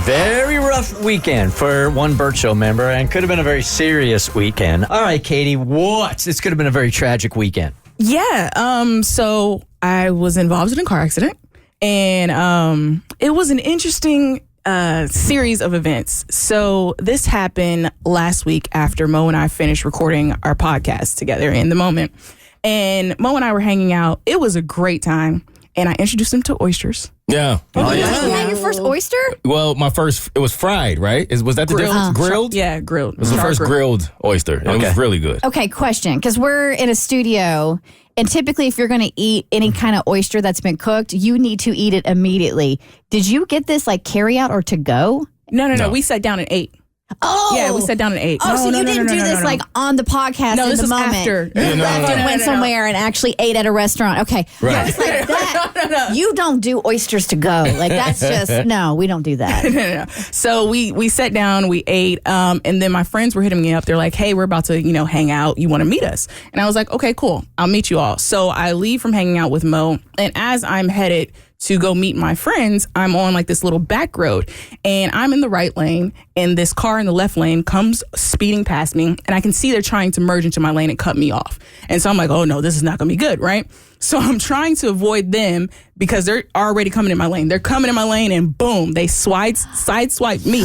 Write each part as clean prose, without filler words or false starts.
Very rough weekend for one Bert Show member, and could have been a very serious weekend. All right, Keity, what? This could have been a very tragic weekend. Yeah. So I was involved in a car accident, and it was an interesting series of events. So this happened last week after Mo and I finished recording our podcast together in the moment. And Mo and I were hanging out. It was a great time. And I introduced him to oysters. Yeah. Oh, yeah. You had your first oyster? Well, it was fried, right? Was that the deal? Grilled? Yeah, grilled. It was the first grilled oyster. And it was really good. Okay, question. Because we're in a studio, and typically if you're going to eat any kind of oyster that's been cooked, you need to eat it immediately. Did you get this like carry out or to go? No. We sat down and ate. Oh. Yeah, we sat down and ate. Oh, so you didn't do this like on the podcast no, in this the was moment. After. You left and went somewhere and actually ate at a restaurant. Okay. Right. I was like, that, you don't do oysters to go. Like, that's just, no, we don't do that. No. So we sat down, we ate, and then my friends were hitting me up. They're like, hey, we're about to, hang out. You want to meet us? And I was like, okay, cool. I'll meet you all. So I leave from hanging out with Mo, and as I'm headed to go meet my friends, I'm on like this little back road, and I'm in the right lane, and this car in the left lane comes speeding past me, and I can see they're trying to merge into my lane and cut me off. And so I'm like, oh no, this is not gonna be good, right? So I'm trying to avoid them because they're already coming in my lane. They're coming in my lane, and boom, they sideswipe me.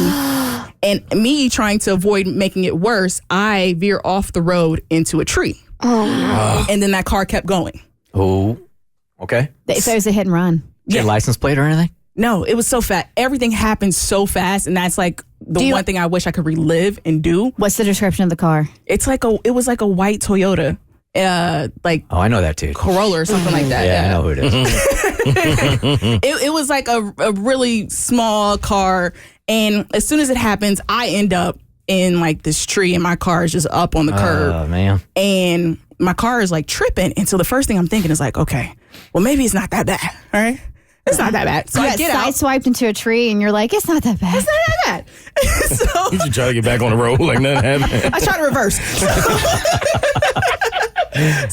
And me trying to avoid making it worse, I veer off the road into a tree. Oh no. And then that car kept going. Oh, okay. So it was a hit and run. Your license plate or anything? No, it was so fast. Everything happened so fast, and that's like the one thing I wish I could relive and do. What's the description of the car? It was like a white Toyota, Oh, I know that too. Corolla or something like that. Yeah, I know who it is. It was like a really small car, and as soon as it happens, I end up in like this tree, and my car is just up on the curb. Oh man! And my car is like tripping, and so the first thing I'm thinking is like, okay, well maybe it's not that bad, all right? It's not that bad. So you I get out. sideswiped into a tree, and you're like, it's not that bad. It's not that bad. So You should try to get back on the road like nothing happened. I try to reverse.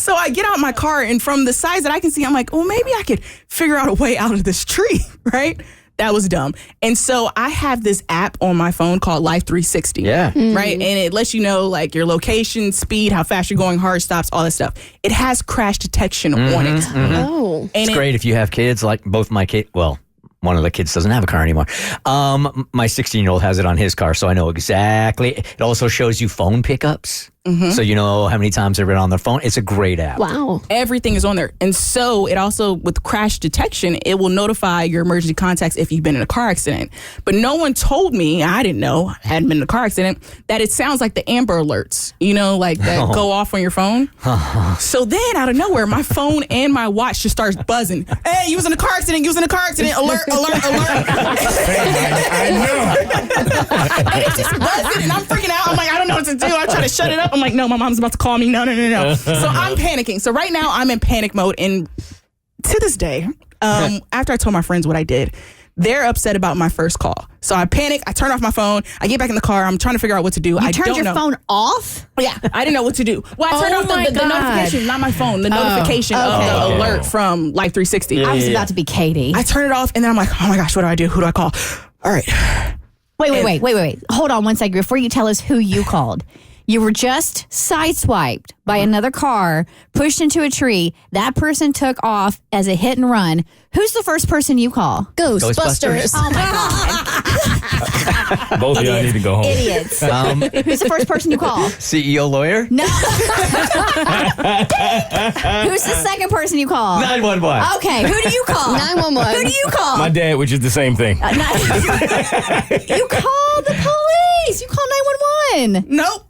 So I get out my car, and from the size that I can see, I'm like, well, maybe I could figure out a way out of this tree, right? That was dumb. And so I have this app on my phone called Life 360. Yeah. Right? And it lets you know like your location, speed, how fast you're going, hard stops, all that stuff. It has crash detection on it. Oh. And It's great if you have kids, like both my kids. Well, one of the kids doesn't have a car anymore. My 16-year-old has it on his car, so I know exactly. It also shows you phone pickups. So you know how many times they've been on their phone. It's a great app. Wow. Everything is on there. And so it also, with crash detection, it will notify your emergency contacts if you've been in a car accident. But no one told me, I didn't know, I hadn't been in a car accident, that it sounds like the Amber Alerts, like that go off on your phone. So then out of nowhere, my phone and my watch just starts buzzing. Hey, you was in a car accident, alert, alert, alert. I know. And it's just buzzing, and I'm freaking out. I'm like, I don't know what to do. I try to shut it up. I'm like, no, my mom's about to call me. No. So I'm panicking. So right now I'm in panic mode. And to this day, after I told my friends what I did, they're upset about my first call. So I panic. I turn off my phone. I get back in the car. I'm trying to figure out what to do. You turned your phone off? Yeah, I didn't know what to do. Well, I turned off the notification, not my phone, the notification of the alert from Life 360. I was about to be Keity. I turn it off, and then I'm like, oh my gosh, what do I do? Who do I call? All right. Wait. Hold on one second before you tell us who you called. You were just sideswiped by another car, pushed into a tree. That person took off as a hit and run. Who's the first person you call? Ghostbusters. Oh my God. Both of y'all need to go home. Idiots. Who's the first person you call? CEO lawyer? No. Who's the second person you call? 911. Okay, who do you call? 911. Who do you call? My dad, which is the same thing. You call the police. You call 911. Nope.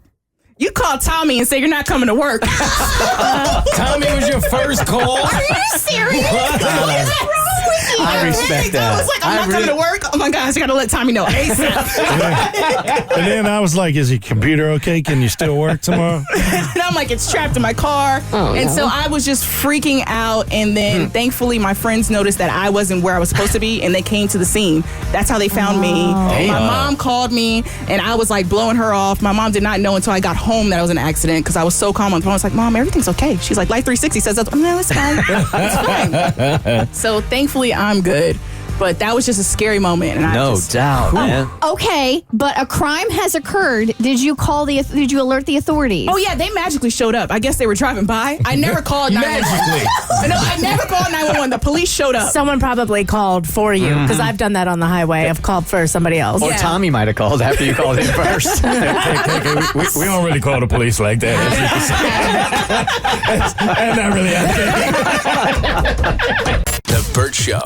You call Tommy and say you're not coming to work. Tommy was your first call? Are you serious? What is wrong with you? I respect that. I was like, I'm not coming to work. Oh my gosh, I gotta let Tommy know ASAP. And then I was like, is your computer okay? Can you still work tomorrow? And I'm like, it's trapped in my car. So I was just freaking out. And then thankfully my friends noticed that I wasn't where I was supposed to be, and they came to the scene. That's how they found me. My mom called me, and I was like blowing her off. My mom did not know until I got home that I was in an accident, because I was so calm on the phone. I was like, Mom, everything's okay. She's like, Life 360 says that's, no, it's fine. It's fine. So thankfully I'm good. But that was just a scary moment. And No doubt, man. Okay, but a crime has occurred. Did you alert the authorities? Oh yeah, they magically showed up. I guess they were driving by. I never called 911. Magically. No, I never called 911. The police showed up. Someone probably called for you because I've done that on the highway. I've called for somebody else. Or Tommy might have called after you called him first. We don't really call the police like that. That's not really The Bert Show.